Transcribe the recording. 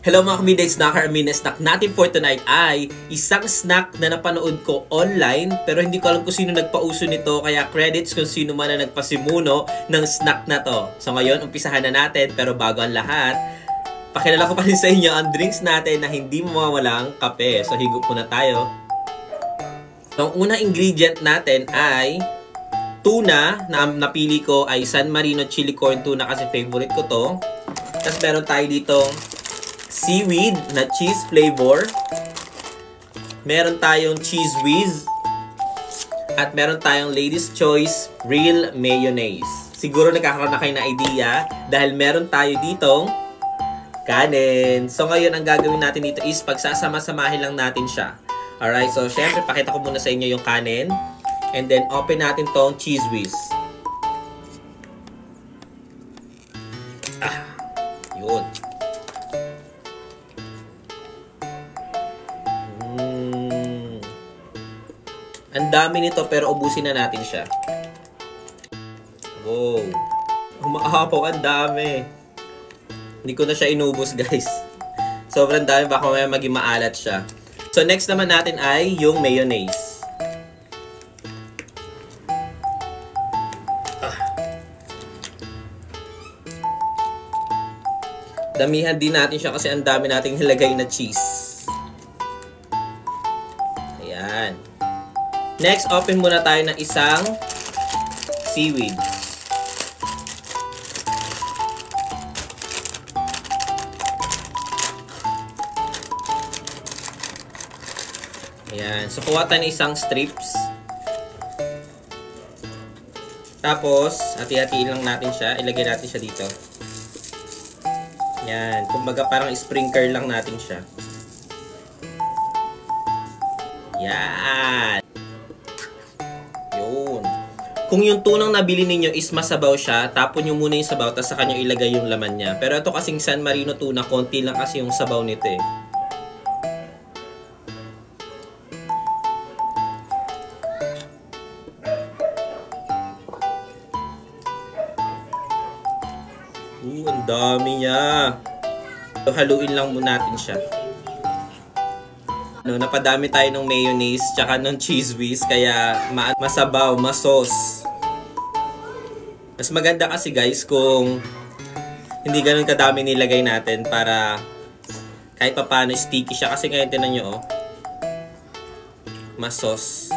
Hello mga kamida, snacker. Snack natin for tonight ay isang snack na napanood ko online pero hindi ko alam kung sino nagpauso nito, kaya credits kung sino man na nagpasimuno ng snack na to. So ngayon, umpisahan na natin, pero bago ang lahat, pakilala ko pa rin sa inyo ang drinks natin na hindi mawawala ang kape. So higop muna tayo. So, ang unang ingredient natin ay tuna na napili ko ay San Marino Chili Corn Tuna kasi favorite ko to. Tapos meron tayo dito seaweed na cheese flavor. Meron tayong cheese whiz. At meron tayong Lady's Choice Real Mayonnaise. Siguro nagkakaroon na kayo ng idea dahil meron tayo ditong kanin. So ngayon ang gagawin natin dito is pagsasama-samahin lang natin siya. Alright, so syempre pakita ko muna sa inyo yung kanin. And then open natin tong cheese whiz. Yun. Ang dami nito pero ubusin na natin siya. Wow. Umaapaw, ang dami. Hindi ko na siya inubos, guys. Sobrang dami, baka may maging maalat siya. So next naman natin ay yung mayonnaise. Damihan din natin siya kasi ang dami nating nilagay na cheese. Ayan. Next, open muna tayo ng isang seaweed. Ayan. So, kuha tayo ng isang strips. Tapos, hati-hatiin lang natin siya. Ilagay natin siya dito. Ayan. Kumbaga, parang sprinkle lang natin siya. Ayan. Kung yung tunang nabili ninyo is masabaw siya, tapon nyo muna yung sabaw, tapos saka nyo ilagay yung laman niya. Pero ito kasing San Marino tuna, konti lang kasi yung sabaw nito eh. Ang dami niya. So, haluin lang muna natin siya. Napadami tayo ng mayonnaise tsaka ng cheese whiz, kaya masabaw, masos. Mas maganda kasi guys kung hindi ganun kadami nilagay natin para kahit papaano sticky siya. Kasi ngayon tinan nyo, masos.